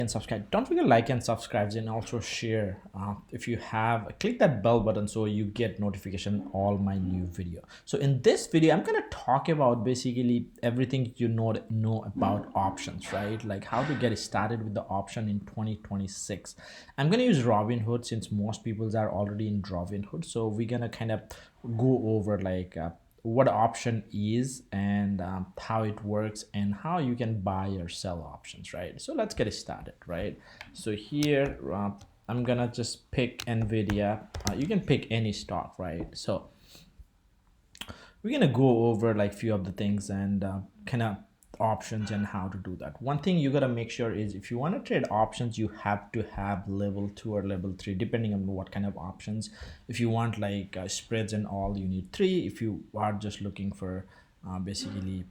and subscribe. Don't forget to like and subscribe, and also share. If you have, click that bell button so you get notification all my new video. So in this video I'm gonna talk about basically everything you know about options, right? Like how to get started with the option in 2026. I'm gonna use Robinhood since most people are already in Robinhood, so we're gonna kind of go over like what option is and how it works and how you can buy or sell options, right? So let's get it started, right? So here I'm gonna just pick Nvidia. You can pick any stock, right? So we're gonna go over like few of the things and kind of options and how to do that. One thing you gotta make sure is if you want to trade options, you have to have level 2 or level 3 depending on what kind of options. If you want like spreads and all, you need 3. If you are just looking for basically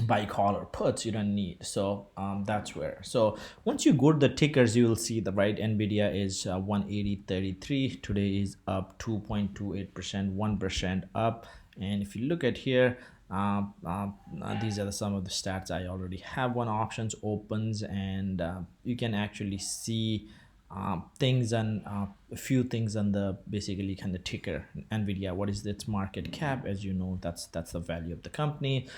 buy call or puts, you don't need. So that's where. So once you go to the tickers, you will see the right Nvidia is 180.33. Today is up 2.28%, 1% up. And if you look at here, these are some of the stats. I already have one options opens, and you can actually see things and a few things on the basically kind of ticker Nvidia. What is its market cap? As you know, that's the value of the company.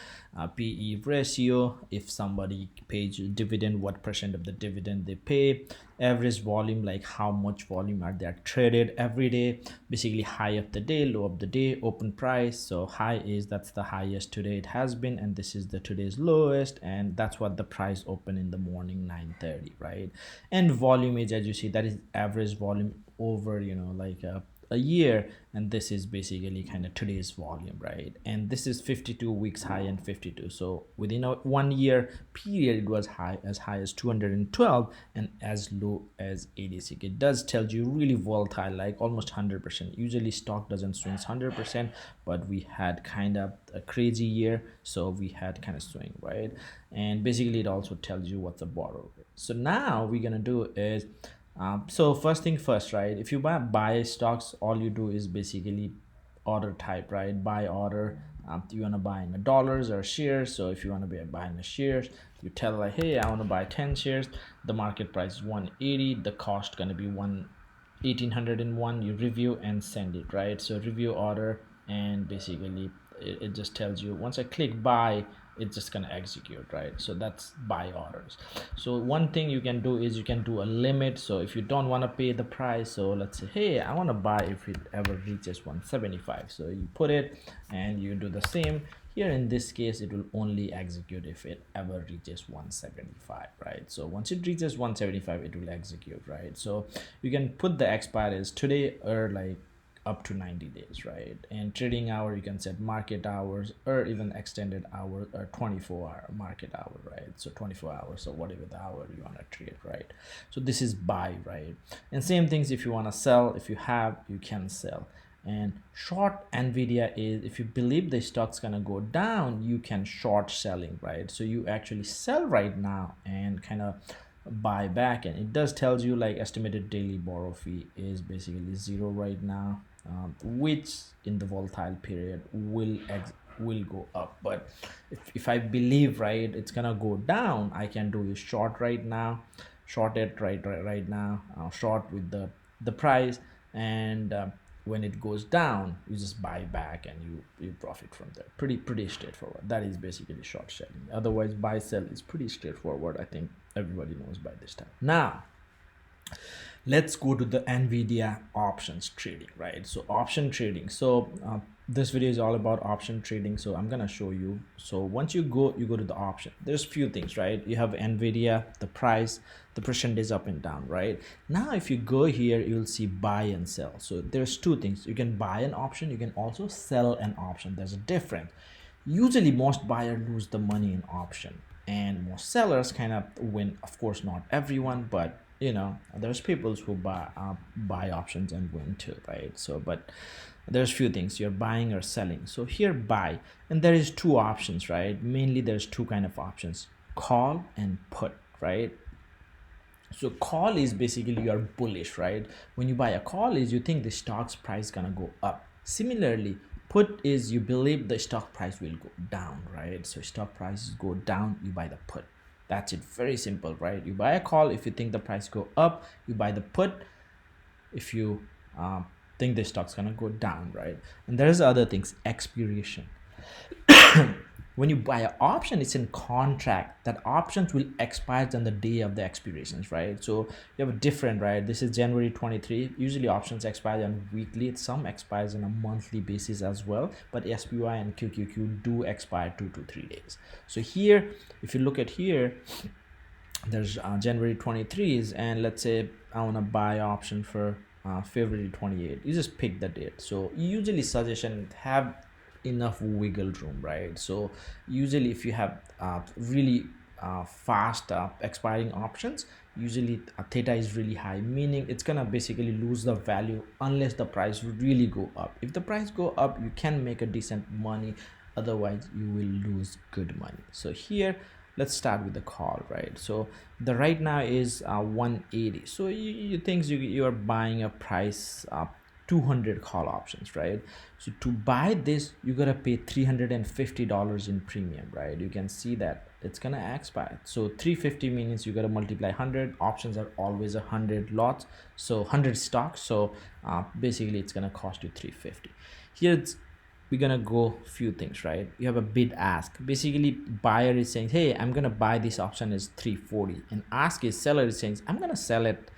PE ratio, if somebody pays dividend, what percent of the dividend they pay. Average volume, like how much volume are they traded every day. Basically high of the day, low of the day, open price. So high is that's the highest today it has been, and this is the today's lowest, and that's what the price open in the morning 9:30, right? And volume is, as you see, that is average volume over like a year, and this is basically kind of today's volume, right? And this is 52 weeks high and 52. So within a 1 year period it was high as 212 and as low as 86. It does tell you really volatile, like almost 100%. Usually stock doesn't swing 100%, but we had kind of a crazy year, so we had kind of swing, right? And basically it also tells you what's the borrow rate. So now we're gonna do is so first thing first, right? If you buy stocks, all you do is basically order type, right? Buy order. You want to buy in dollars or shares. So if you want to be buying the shares, you tell like, hey, I want to buy 10 shares. The market price is 180. The cost gonna be 1801. You review and send it, right? So review order, and basically it just tells you once I click buy, it's just gonna execute, right? So that's buy orders. So one thing you can do is you can do a limit. So if you don't want to pay the price, so let's say, hey, I want to buy if it ever reaches 175, so you put it and you do the same here. In this case it will only execute if it ever reaches 175, right? So once it reaches 175 it will execute, right? So you can put the expire as today or like up to 90 days, right? And trading hour, you can set market hours or even extended hours or 24-hour market hour, right? So 24 hours, so whatever the hour you want to trade, right? So this is buy, right? And same things if you want to sell, if you have, you can sell. And short Nvidia is if you believe the stock's gonna go down, you can short selling, right? So you actually sell right now and kind of buy back, and it does tells you like estimated daily borrow fee is basically 0 right now, which in the volatile period will go up. But if I believe right it's gonna go down, I can do is short right now, short it right now, short with the price, and when it goes down you just buy back and you profit from there. Pretty straightforward. That is basically short selling. Otherwise buy sell is pretty straightforward. I think everybody knows by this time. Now let's go to the Nvidia options trading, right? So option trading. So this video is all about option trading, so I'm gonna show you. So once you go to the option, there's few things, right? You have Nvidia, the price, the percentage up and down, right? Now if you go here you'll see buy and sell. So there's two things. You can buy an option, you can also sell an option. There's a difference. Usually most buyers lose the money in option and most sellers kind of win. Of course not everyone, but there's people who buy options and win too, right? So but there's few things. You're buying or selling. So here buy, and there is two options, right? Mainly there's two kind of options: call and put, right? So call is basically you're bullish, right? When you buy a call is you think the stock's price gonna go up. Similarly, put is you believe the stock price will go down, right? So stock prices go down, you buy the put. That's it, very simple, right? You buy a call if you think the price go up, you buy the put if you think the stock's gonna go down, right? And there's other things, expiration. When you buy an option, it's in contract that options will expire on the day of the expirations, right? So you have a different, right? This is January 23. Usually options expire on weekly, some expires on a monthly basis as well, but SPY and QQQ do expire 2 to 3 days. So here, if you look at here, there's January 23s, and let's say I want to buy option for February 28. You just pick the date. So usually suggestion have enough wiggle room, right? So usually if you have really fast expiring options, usually theta is really high, meaning it's gonna basically lose the value unless the price really go up. If the price go up, you can make a decent money, otherwise you will lose good money. So here, let's start with the call, right? So the right now is 180. So you think you are buying a price 200 call options, right? So to buy this, you gotta pay $350 in premium, right? You can see that it's gonna expire. So 350 means you gotta multiply 100. Options are always 100 lots, so 100 stocks. So basically it's gonna cost you 350. Here we're gonna go few things, right? You have a bid ask. Basically buyer is saying, hey, I'm gonna buy this option is 340, and ask is seller is saying, I'm gonna sell it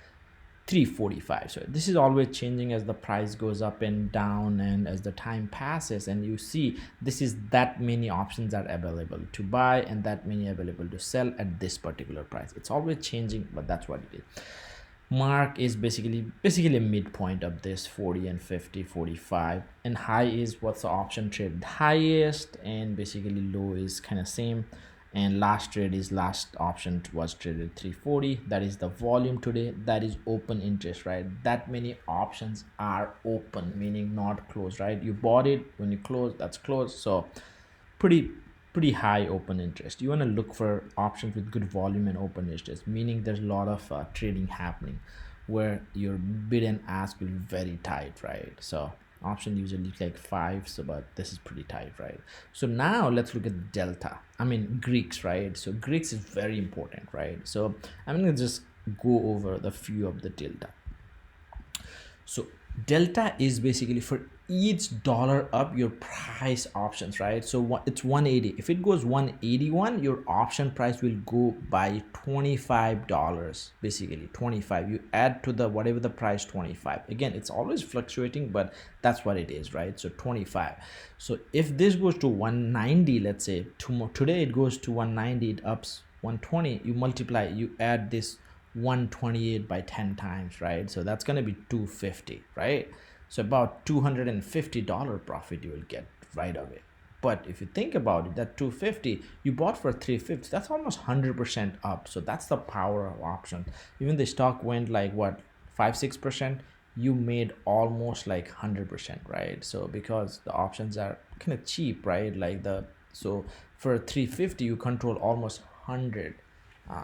345. So this is always changing as the price goes up and down and as the time passes, and you see this is that many options are available to buy and that many available to sell at this particular price. It's always changing, but that's what it is. Mark is basically a midpoint of this 40 and 50, 45, and high is what's the option traded highest, and basically low is kind of same, and last trade is last option was traded 340. That is the volume today. That is open interest, right? That many options are open, meaning not closed, right? You bought it, when you close, that's closed. So pretty high open interest. You want to look for options with good volume and open interest, meaning there's a lot of trading happening where your bid and ask will be very tight, right? So option usually like 5, so but this is pretty tight, right? So now let's look at delta, Greeks, right? So Greeks is very important, right? So I'm gonna just go over the few of the delta. So delta is basically for each dollar up your price options, right? So it's 180. If it goes 181, your option price will go by $25, basically 25. You add to the whatever the price, 25. Again, it's always fluctuating, but that's what it is, right? So 25. So if this goes to 190, let's say today it goes to 190, it ups 120, you multiply, you add this 128 by 10 times, right? So that's going to be 250, right? So about $250 profit you will get right away. But if you think about it, that 250 you bought for 350, that's almost 100% up. So that's the power of options. Even the stock went like what, 5-6%, you made almost like 100%, right? So because the options are kind of cheap, right? Like so for 350 you control almost 100.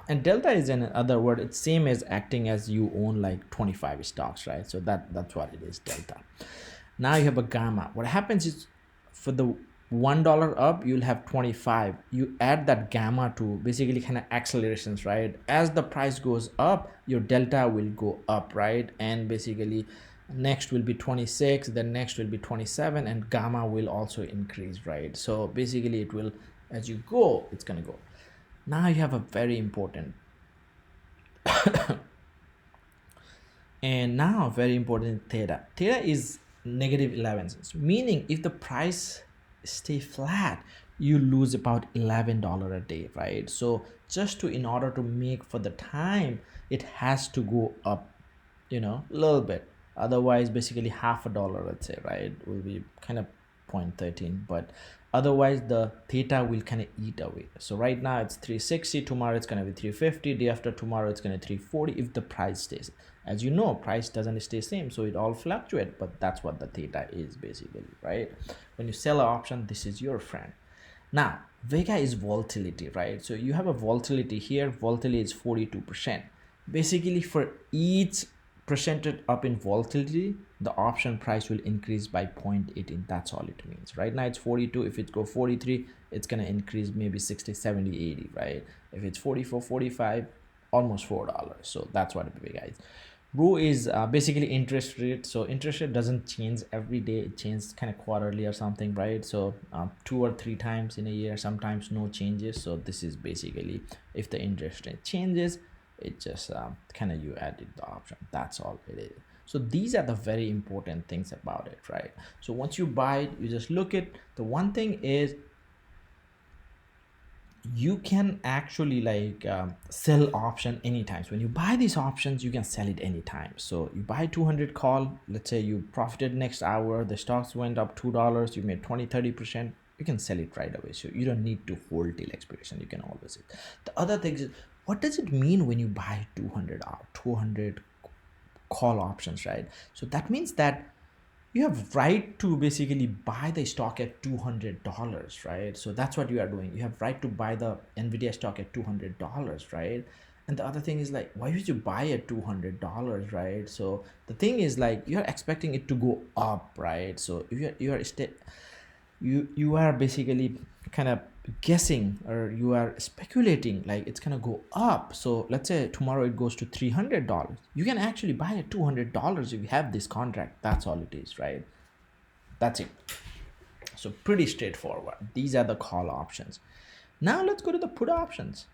And delta is, in other word, it's same as acting as you own like 25 stocks, right? So that's what it is, delta. Now you have a gamma. What happens is for the $1 up, you'll have 25. You add that gamma to basically kind of accelerations, right? As the price goes up, your delta will go up, right? And basically next will be 26, then next will be 27, and gamma will also increase, right? So basically it will, as you go, it's gonna go. Now you have a very important and now very important theta. Theta is negative 11 cents, meaning if the price stay flat, you lose about $11 a day, right? So just in order to make for the time, it has to go up, a little bit. Otherwise, basically half a dollar, let's say, right, will be kind of 0.13, but otherwise the theta will kind of eat away. So right now it's 360, tomorrow it's going to be 350, day after tomorrow it's going to 340 if the price stays. As you know, price doesn't stay same, so it all fluctuates, but that's what the theta is basically, right? When you sell an option, this is your friend. Now Vega is volatility, right? So you have a volatility here. Volatility is 42%. Basically for each percentage up in volatility, the option price will increase by 0.18. That's all it means. Right now it's 42. If it go 43, it's going to increase maybe 60, 70, 80, right? If it's 44, 45, almost $4. So that's what it be, guys. Rho is basically interest rate. So interest rate doesn't change every day. It changes kind of quarterly or something, right? So 2 or 3 times in a year, sometimes no changes. So this is basically if the interest rate changes, it just kind of you added the option. That's all it is. So these are the very important things about it, right? So once you buy it, you just look at the one thing is you can actually like sell option anytime. So when you buy these options, you can sell it anytime. So you buy 200 call, let's say you profited next hour, the stocks went up $2, you made 20-30%, you can sell it right away. So you don't need to hold till expiration. You can always. The other thing is, what does it mean when you buy 200 call options, right? So that means that you have right to basically buy the stock at $200, right? So that's what you are doing. You have right to buy the Nvidia stock at $200, right? And the other thing is like, why would you buy at $200, right? So the thing is like, you're expecting it to go up, right? So if you are basically kind of guessing, or you are speculating like it's gonna go up. So let's say tomorrow it goes to $300, you can actually buy at $200 if you have this contract. That's all it is, right? That's it. So pretty straightforward. These are the call options. Now let's go to the put options.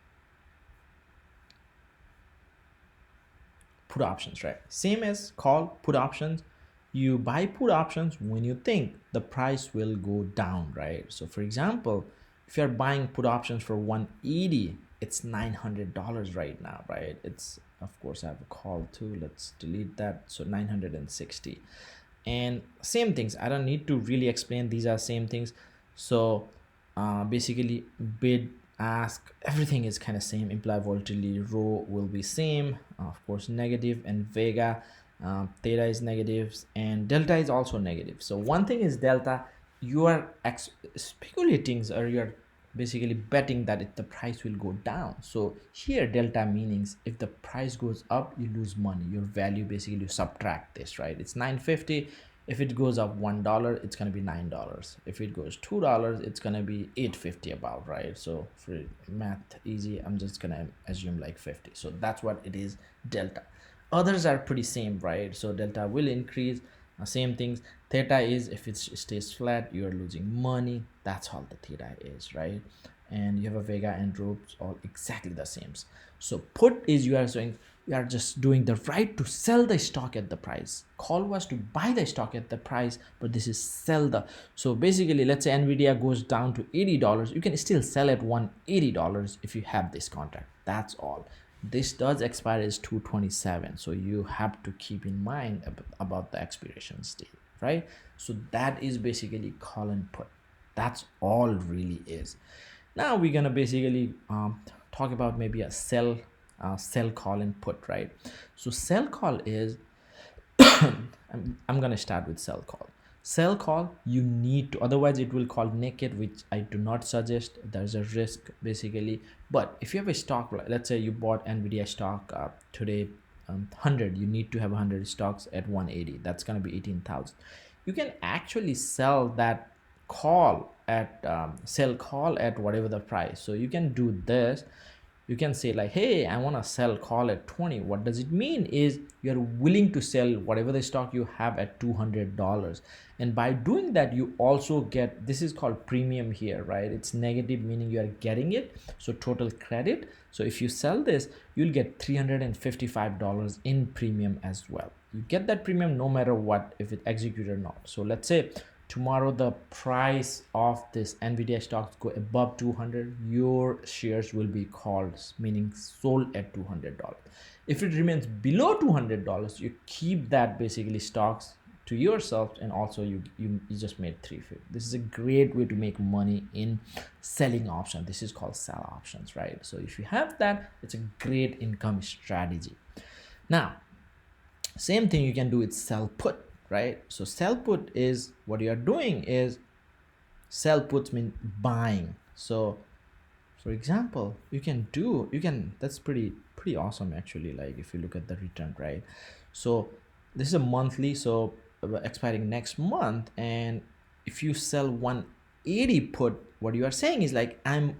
Put options, right? Same as call, put options. You buy put options when you think the price will go down, right? So for example, if you're buying put options for 180, it's $900 right now, right? It's, of course I have a call too, let's delete that. So 960. And same things, I don't need to really explain, these are same things. So basically bid, ask, everything is kind of same. Implied volatility, Rho will be same, of course negative, and Vega, Theta is negatives, and delta is also negative. So one thing is delta, you are speculating, or you're basically betting that the price will go down. So here delta meanings, if the price goes up, you lose money, your value basically you subtract this, right? It's 950. If it goes up $1, it's going to be $9. If it goes $2, it's going to be 850 about, right? So for math easy, I'm just going to assume like 50. So that's what it is, delta. Others are pretty same, right? So delta will increase, same things. Theta is if it stays flat, you're losing money. That's all the theta is, right? And you have a Vega and ropes, all exactly the same. So put is you are saying you are just doing the right to sell the stock at the price. Call was to buy the stock at the price, but this is sell the. So basically, let's say Nvidia goes down to $80, you can still sell at $180 if you have this contract. That's all. This does expire is 2/27, so you have to keep in mind about the expiration date, right? So that is basically call and put. That's all really is. Now we're gonna basically talk about maybe a sell call and put, right? So sell call is I'm gonna start with sell call. Sell call, you need to, otherwise it will call naked, which I do not suggest. There's a risk basically. But if you have a stock, let's say you bought Nvidia stock today 100, you need to have 100 stocks at 180, that's going to be 18,000. You can actually sell that call at sell call at whatever the price. So you can do this. You can say like, hey, I want to sell call at 20. What does it mean is you're willing to sell whatever the stock you have at $200. And by doing that, you also get, this is called premium here, right? It's negative, meaning you are getting it. So total credit. So if you sell this, you'll get $355 in premium as well. You get that premium no matter what, if it execute or not. So let's say tomorrow the price of this Nvidia stocks go above 200, your shares will be called, meaning sold at $200. If it remains below $200, you keep that basically stocks to yourself, and also you just made 350. This is a great way to make money in selling options. This is called sell options, right? So if you have that, it's a great income strategy. Now same thing you can do with sell put, right? So sell put is what you are doing is sell puts mean buying. So for example, you can that's pretty awesome actually, like if you look at the return, right? So this is a monthly, so expiring next month. And if you sell 180 put, what you are saying is like I'm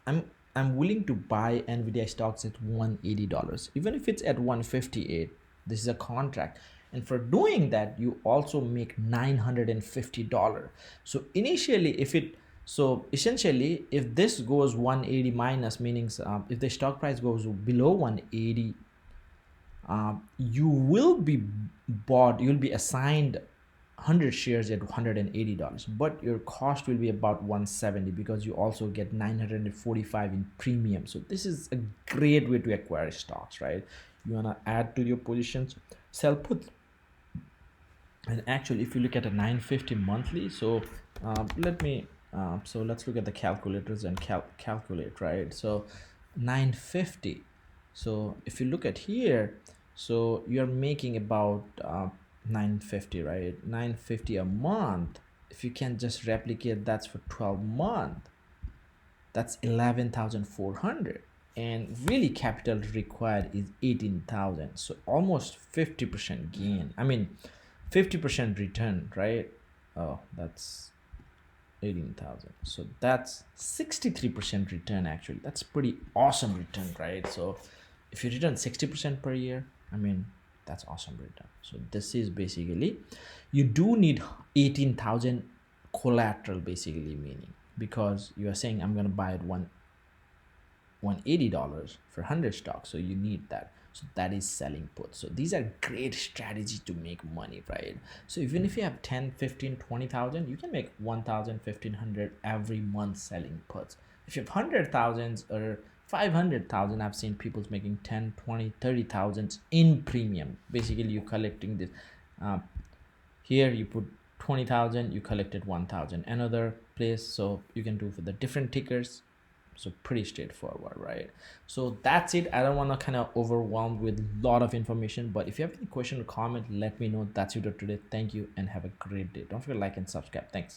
I'm willing to buy Nvidia stocks at $180, even if it's at 158. This is a contract, and for doing that, you also make $950. So initially, if it so essentially, if this goes 180 minus, meaning if the stock price goes below 180, you will be you'll be assigned 100 shares at $180, but your cost will be about 170 because you also get 945 in premium. So this is a great way to acquire stocks, right? You want to add to your positions, sell put. And actually, if you look at a 950 monthly, so let me so let's look at the calculators and calculate, right? So 950, so if you look at here, so you're making about 950, right? 950 a month. If you can just replicate, that's for 12 months, that's 11,400. And really capital required is 18,000, so almost 50% gain. I mean 50% return, right? Oh, that's 18,000, so that's 63% return. Actually, that's pretty awesome return, right? So if you return 60% per year, I mean, that's awesome return. So this is basically, you do need 18,000 collateral, basically, meaning because you are saying I'm going to buy it $180 for 100 stocks, so you need that. So that is selling puts. So these are great strategies to make money, right? So even if you have 10, 15, 20,000, you can make 1,000, 1,500 every month selling puts. If you have 100,000 or 500,000, I've seen people making 10, 20, 30,000 in premium. Basically, you're collecting this. Here you put 20,000, you collected 1,000. Another place, so you can do for the different tickers. So pretty straightforward, right? So that's it. I don't want to kind of overwhelm with a lot of information, but if you have any question or comment, let me know. That's it for today. Thank you and have a great day. Don't forget to like and subscribe. Thanks.